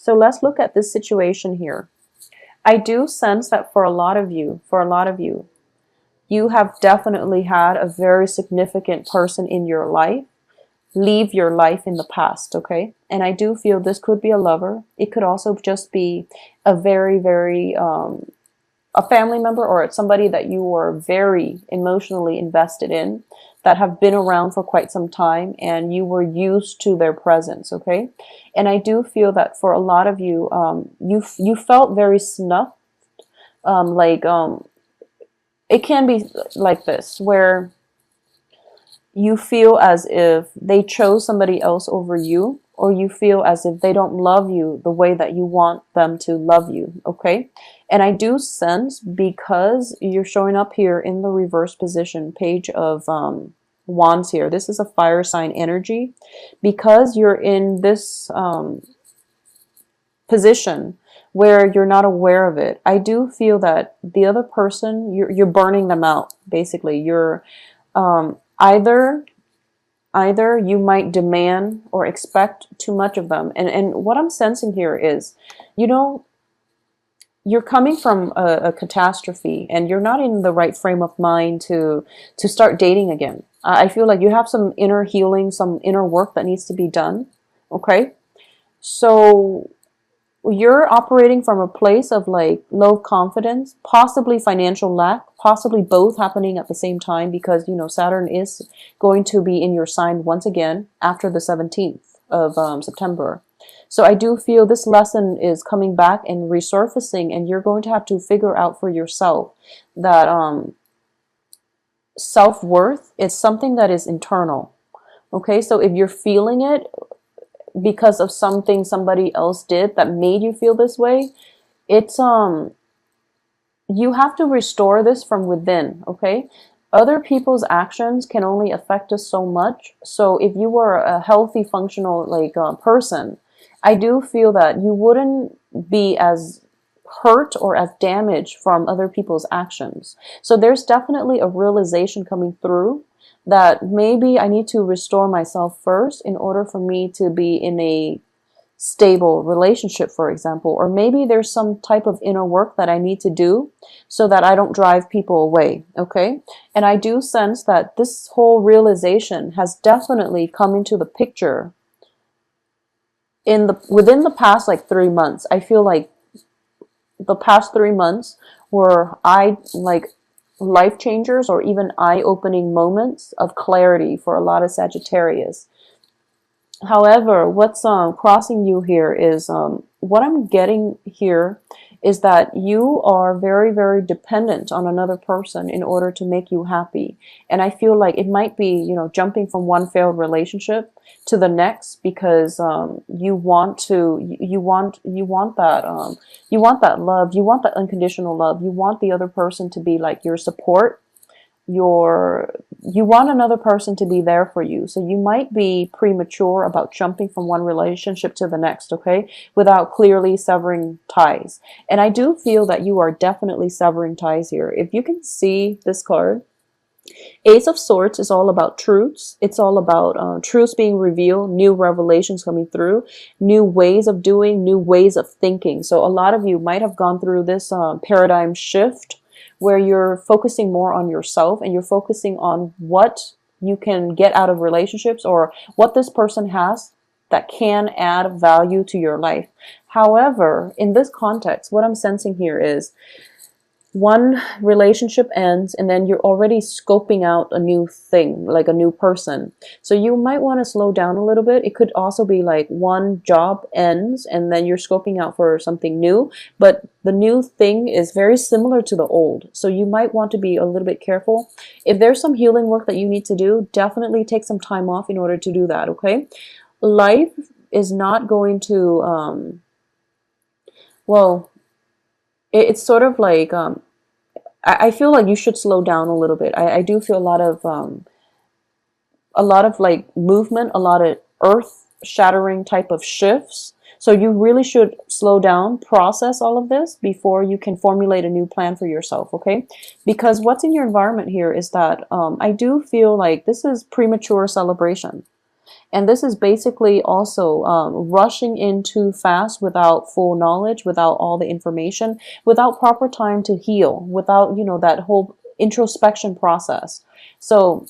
So let's look at this situation here. I do sense that for a lot of you, you have definitely had a very significant person in your life leave your life in the past, okay? And I do feel this could be a lover. It could also just be a very, a family member, or it's somebody that you were very emotionally invested in, that have been around for quite some time and you were used to their presence, okay? And I do feel that for a lot of you, you felt very snuffed, like it can be like this, where you feel as if they chose somebody else over you, or you feel as if they don't love you the way that you want them to love you, okay? And I do sense, because you're showing up here in the reverse position, Page of Wands here. This is a fire sign energy. Because you're in this position where you're not aware of it, I do feel that the other person, you're burning them out, basically. You're either you might demand or expect too much of them. And what I'm sensing here is, you know, you're coming from a catastrophe and you're not in the right frame of mind to start dating again. I feel like you have some inner healing, some inner work that needs to be done. Okay. So you're operating from a place of like low confidence, possibly financial lack, possibly both happening at the same time, because, you know, Saturn is going to be in your sign once again after the 17th of September. So I do feel this lesson is coming back and resurfacing, and you're going to have to figure out for yourself that self-worth is something that is internal. Okay, so if you're feeling it because of something somebody else did that made you feel this way, it's you have to restore this from within, okay? Other people's actions can only affect us so much. So if you were a healthy, functional person, I do feel that you wouldn't be as hurt or as damaged from other people's actions. So there's definitely a realization coming through that maybe I need to restore myself first in order for me to be in a stable relationship, for example. Or maybe there's some type of inner work that I need to do so that I don't drive people away, okay? And I do sense that this whole realization has definitely come into the picture within the past like 3 months. I feel like the past 3 months were life changers, or even eye-opening moments of clarity for a lot of Sagittarius. However, what's crossing you here is, what I'm getting here is that you are very dependent on another person in order to make you happy. And I feel like it might be, you know, jumping from one failed relationship to the next, because you want that you want that love, you want that unconditional love, you want the other person to be like your support, you want another person to be there for you. So you might be premature about jumping from one relationship to the next, okay, without clearly severing ties. And I do feel that you are definitely severing ties here. If you can see this card, Ace of Swords is all about truths. It's all about truths being revealed, new revelations coming through, new ways of doing, new ways of thinking. So a lot of you might have gone through this paradigm shift where you're focusing more on yourself and you're focusing on what you can get out of relationships, or what this person has that can add value to your life. However, in this context, what I'm sensing here is one relationship ends and then you're already scoping out a new thing, like a new person. So you might want to slow down a little bit. It could also be like one job ends and then you're scoping out for something new, but the new thing is very similar to the old. So you might want to be a little bit careful. If there's some healing work that you need to do, definitely take some time off in order to do that, okay? Life is not going to, well, it's sort of like, I feel like you should slow down a little bit. I do feel a lot of like movement, a lot of earth shattering type of shifts. So you really should slow down, process all of this before you can formulate a new plan for yourself, okay? Because what's in your environment here is that I do feel like this is premature celebration. And this is basically also rushing in too fast without full knowledge, without all the information, without proper time to heal, without, you know, that whole introspection process. So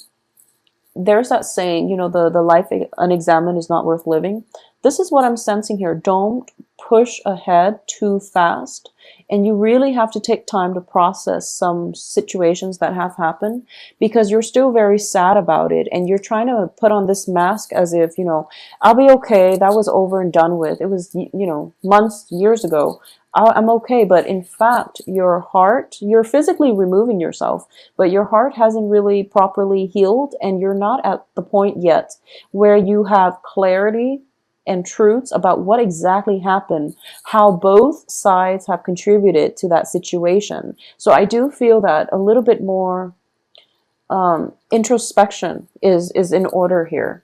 there's that saying, you know, the life unexamined is not worth living. This is what I'm sensing here. Don't push ahead too fast. And you really have to take time to process some situations that have happened, because you're still very sad about it. And you're trying to put on this mask as if, you know, I'll be okay. That was over and done with. It was, you know, months, years ago. I'm okay. But in fact, your heart, you're physically removing yourself, but your heart hasn't really properly healed. And you're not at the point yet where you have clarity and truths about what exactly happened, how both sides have contributed to that situation. So I do feel that a little bit more introspection is in order here.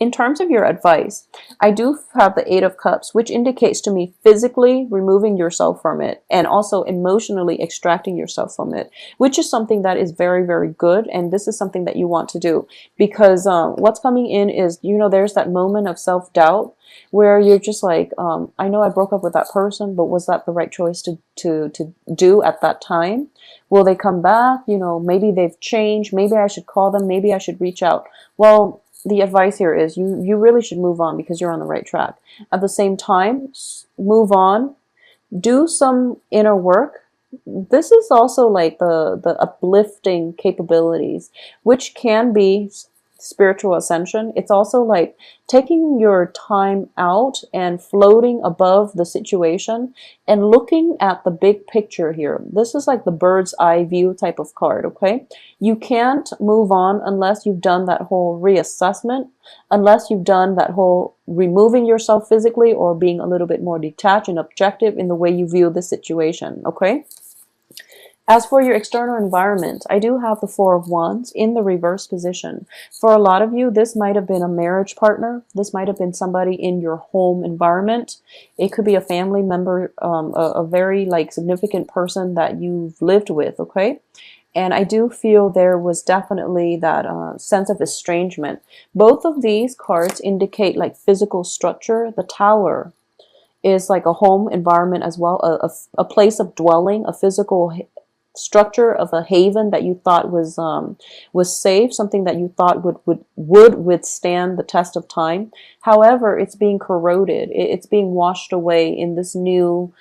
In terms of your advice, I do have the Eight of Cups, which indicates to me physically removing yourself from it and also emotionally extracting yourself from it, which is something that is very, very good. And this is something that you want to do, because what's coming in is, you know, there's that moment of self-doubt where you're just like, I know I broke up with that person, but was that the right choice to do at that time? Will they come back? You know, maybe they've changed. Maybe I should call them. Maybe I should reach out. Well, the advice here is you really should move on, because you're on the right track. At the same time, move on, do some inner work. This is also like the uplifting capabilities, which can be spiritual ascension. It's also like taking your time out and floating above the situation and looking at the big picture here. This is like the bird's eye view type of card, okay? You can't move on unless you've done that whole reassessment, unless you've done that whole removing yourself physically or being a little bit more detached and objective in the way you view the situation, okay? As for your external environment, I do have the Four of Wands in the reverse position. For a lot of you, this might have been a marriage partner. This might have been somebody in your home environment. It could be a family member, a very like significant person that you've lived with, okay? And I do feel there was definitely that sense of estrangement. Both of these cards indicate like physical structure. The Tower is like a home environment as well, a place of dwelling, a physical structure of a haven that you thought was safe, something that you thought would withstand the test of time. However, it's being corroded. It's being washed away in this new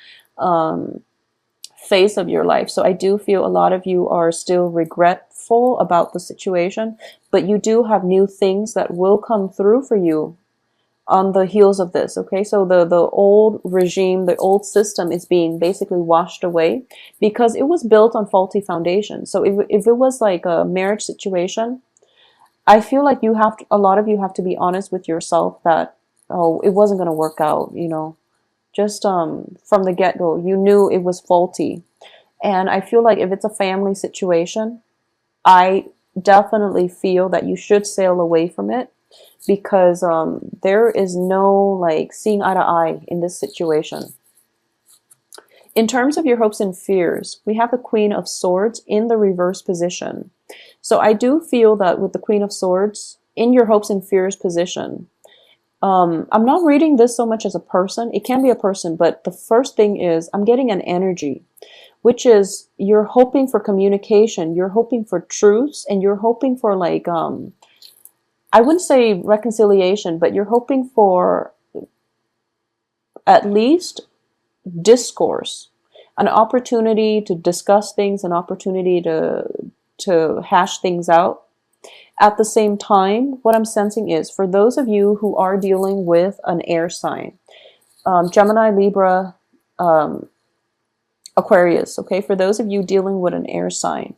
phase of your life. So I do feel a lot of you are still regretful about the situation, but you do have new things that will come through for you on the heels of this, okay? So the old regime, the old system is being basically washed away because it was built on faulty foundation. So if it was like a marriage situation, I feel like you have to, a lot of you have to be honest with yourself that, oh, it wasn't going to work out, you know, just from the get-go, you knew it was faulty. And I feel like if it's a family situation, I definitely feel that you should sail away from it, because there is no like seeing eye to eye in this situation. In terms of your hopes and fears, we have the Queen of Swords in the reverse position. So I do feel that with the Queen of Swords in your hopes and fears position, I'm not reading this so much as a person. It can be a person, but the first thing is I'm getting an energy, which is you're hoping for communication, you're hoping for truths, and you're hoping for like, I wouldn't say reconciliation, but you're hoping for at least discourse, an opportunity to discuss things, an opportunity to hash things out. At the same time, what I'm sensing is for those of you who are dealing with an air sign, Gemini, Libra, Aquarius, okay? For those of you dealing with an air sign,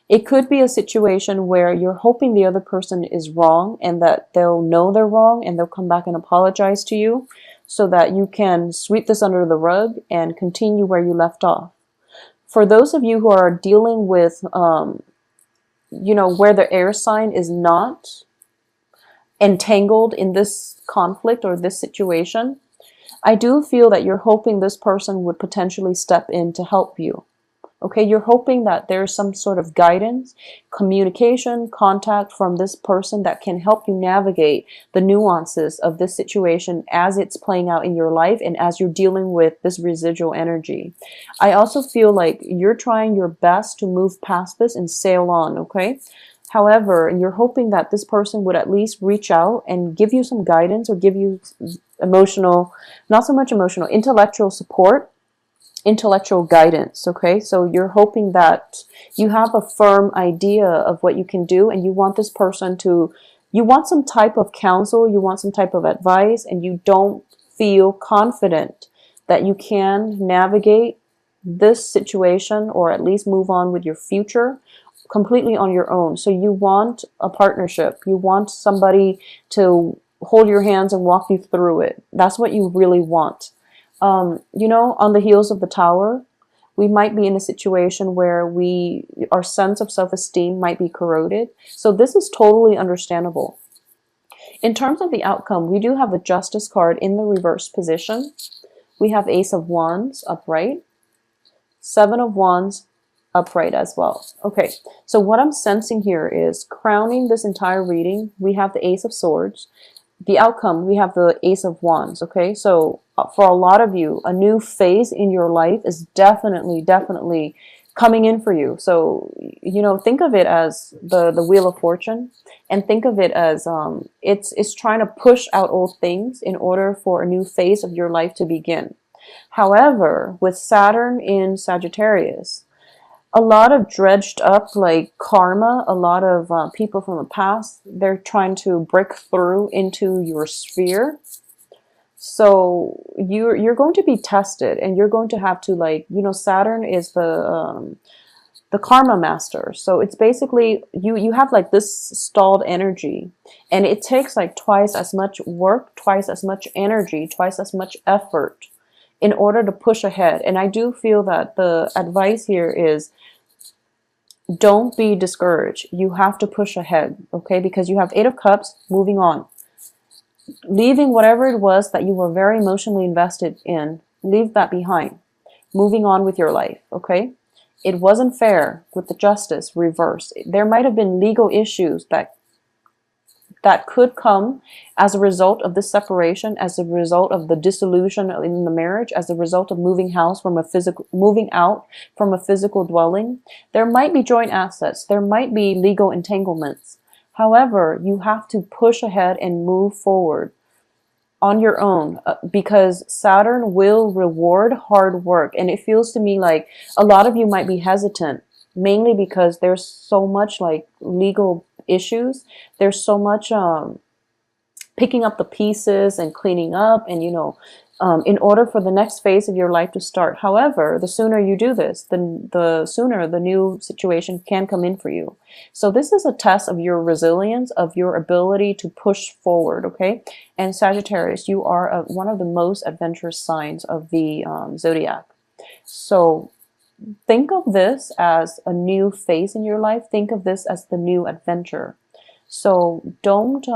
it could be a situation where you're hoping the other person is wrong and that they'll know they're wrong and they'll come back and apologize to you so that you can sweep this under the rug and continue where you left off. For those of you who are dealing with, you know, where the air sign is not entangled in this conflict or this situation, I do feel that you're hoping this person would potentially step in to help you. Okay, you're hoping that there's some sort of guidance, communication, contact from this person that can help you navigate the nuances of this situation as it's playing out in your life and as you're dealing with this residual energy. I also feel like you're trying your best to move past this and sail on, okay? However, you're hoping that this person would at least reach out and give you some guidance or give you emotional, not so much emotional, intellectual support, intellectual guidance. Okay, so you're hoping that you have a firm idea of what you can do, and you want this person to, you want some type of counsel, you want some type of advice, and you don't feel confident that you can navigate this situation or at least move on with your future completely on your own. So you want a partnership, you want somebody to hold your hands and walk you through it. That's what you really want. You know, on the heels of the Tower, we might be in a situation where our sense of self-esteem might be corroded. So this is totally understandable. In terms of the outcome, we do have the Justice card in the reverse position. We have Ace of Wands upright, Seven of Wands upright as well. Okay, so what I'm sensing here is crowning this entire reading, we have the Ace of Swords. The outcome, we have the Ace of Wands. Okay, so for a lot of you, a new phase in your life is definitely coming in for you. So, you know, think of it as the Wheel of Fortune, and think of it as it's trying to push out old things in order for a new phase of your life to begin. However, with Saturn in Sagittarius, a lot of dredged up like karma, a lot of people from the past, they're trying to break through into your sphere. So you're going to be tested, and you're going to have to, like, you know, Saturn is the karma master. So it's basically you have like this stalled energy, and it takes like twice as much work, twice as much energy, twice as much effort in order to push ahead. And I do feel that the advice here is, don't be discouraged. You have to push ahead, okay? Because you have Eight of Cups, moving on. Leaving whatever it was that you were very emotionally invested in, leave that behind. Moving on with your life, okay? It wasn't fair with the Justice reverse. There might have been legal issues that could come as a result of this separation, as a result of the dissolution in the marriage, as a result of moving out from a physical dwelling. There might be joint assets. There might be legal entanglements. However, you have to push ahead and move forward on your own, because Saturn will reward hard work. And it feels to me like a lot of you might be hesitant, mainly because there's so much like legal issues. There's so much picking up the pieces and cleaning up, and you know, in order for the next phase of your life to start. However, the sooner you do this, the sooner the new situation can come in for you. So this is a test of your resilience, of your ability to push forward, okay? And Sagittarius, you are one of the most adventurous signs of the zodiac. So think of this as a new phase in your life. Think of this as the new adventure. So don't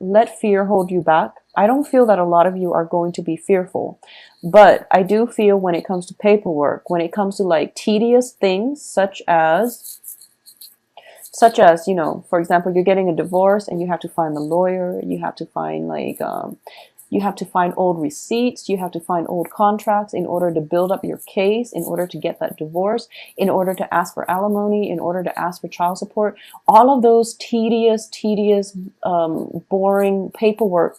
let fear hold you back. I don't feel that a lot of you are going to be fearful, but I do feel when it comes to paperwork, when it comes to like tedious things, such as, you know, for example, you're getting a divorce and you have to find the lawyer, you have to find like, you have to find old receipts, you have to find old contracts in order to build up your case, in order to get that divorce, in order to ask for alimony, in order to ask for child support. All of those tedious, boring paperwork,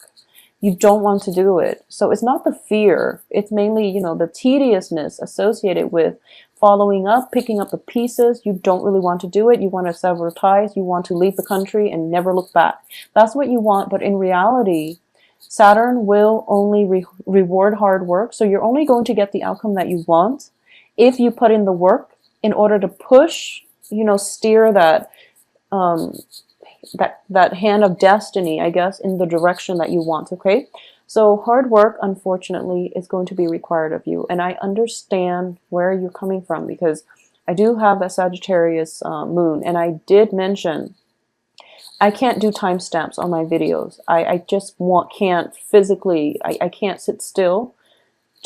you don't want to do it. So it's not the fear, it's mainly, you know, the tediousness associated with following up, picking up the pieces. You don't really want to do it. You want to sever ties. You want to leave the country and never look back. That's what you want. But in reality, Saturn will only reward hard work. So you're only going to get the outcome that you want if you put in the work in order to push, you know, steer that that hand of destiny, I guess, in the direction that you want, okay? So hard work, unfortunately, is going to be required of you. And I understand where you're coming from, because I do have that Sagittarius moon. And I did mention I can't do timestamps on my videos. I just can't physically, I can't sit still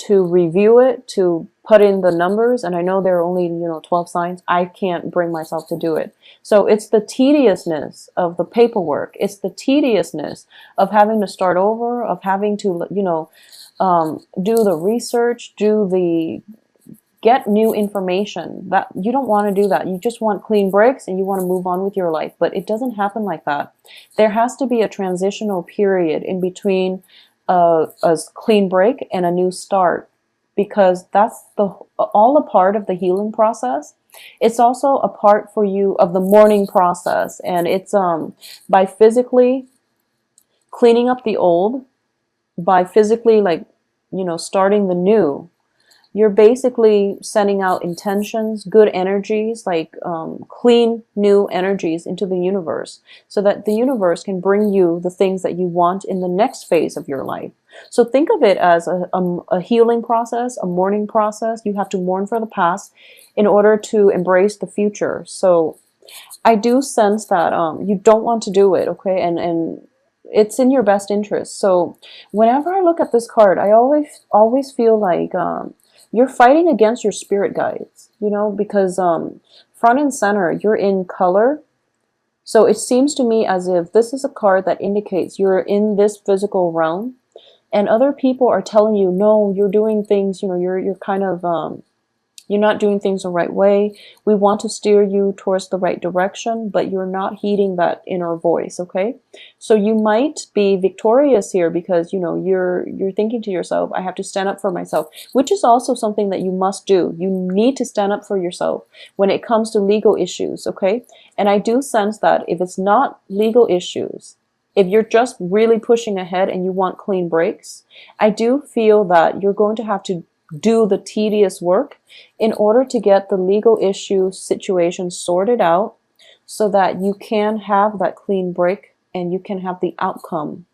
to review it, to put in the numbers, and I know there are only, 12 signs. I can't bring myself to do it. So it's the tediousness of the paperwork. It's the tediousness of having to start over, of having to, do the research, get new information. That you don't want to do that. You just want clean breaks and you want to move on with your life. But it doesn't happen like that. There has to be a transitional period in between a clean break and a new start, because that's all a part of the healing process. It's also a part for you of the mourning process, and it's by physically cleaning up the old, by physically starting the new. You're basically sending out intentions, good energies, clean new energies into the universe, so that the universe can bring you the things that you want in the next phase of your life. So think of it as a healing process, a mourning process. You have to mourn for the past in order to embrace the future. So I do sense that you don't want to do it, okay? And it's in your best interest. So whenever I look at this card, I always feel like you're fighting against your spirit guides, because front and center, you're in color. So it seems to me as if this is a card that indicates you're in this physical realm, and other people are telling you, no, you're doing things, you're kind of, you're not doing things the right way. We want to steer you towards the right direction, but you're not heeding that inner voice, okay? So you might be victorious here because, you're thinking to yourself, I have to stand up for myself, which is also something that you must do. You need to stand up for yourself when it comes to legal issues, okay? And I do sense that if it's not legal issues, if you're just really pushing ahead and you want clean breaks, I do feel that you're going to have to do the tedious work in order to get the legal issue situation sorted out, so that you can have that clean break and you can have the outcome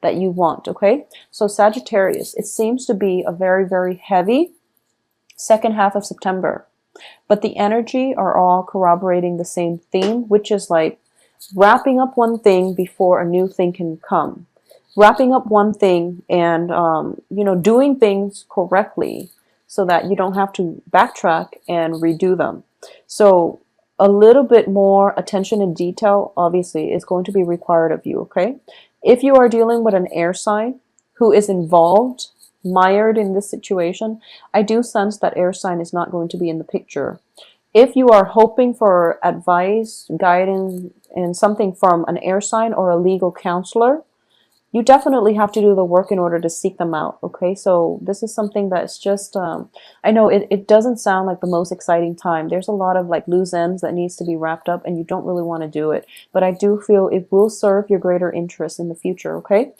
that you want, okay? So Sagittarius, it seems to be a very, very heavy second half of September, but the energy are all corroborating the same theme, which is like wrapping up one thing before a new thing can come. Wrapping up one thing and, doing things correctly so that you don't have to backtrack and redo them. So a little bit more attention and detail, obviously, is going to be required of you, okay? If you are dealing with an air sign who is involved, mired in this situation, I do sense that air sign is not going to be in the picture. If you are hoping for advice, guidance, and something from an air sign or a legal counselor, you definitely have to do the work in order to seek them out, okay? So this is something that's just, I know it doesn't sound like the most exciting time. There's a lot of loose ends that needs to be wrapped up and you don't really want to do it. But I do feel it will serve your greater interest in the future, okay?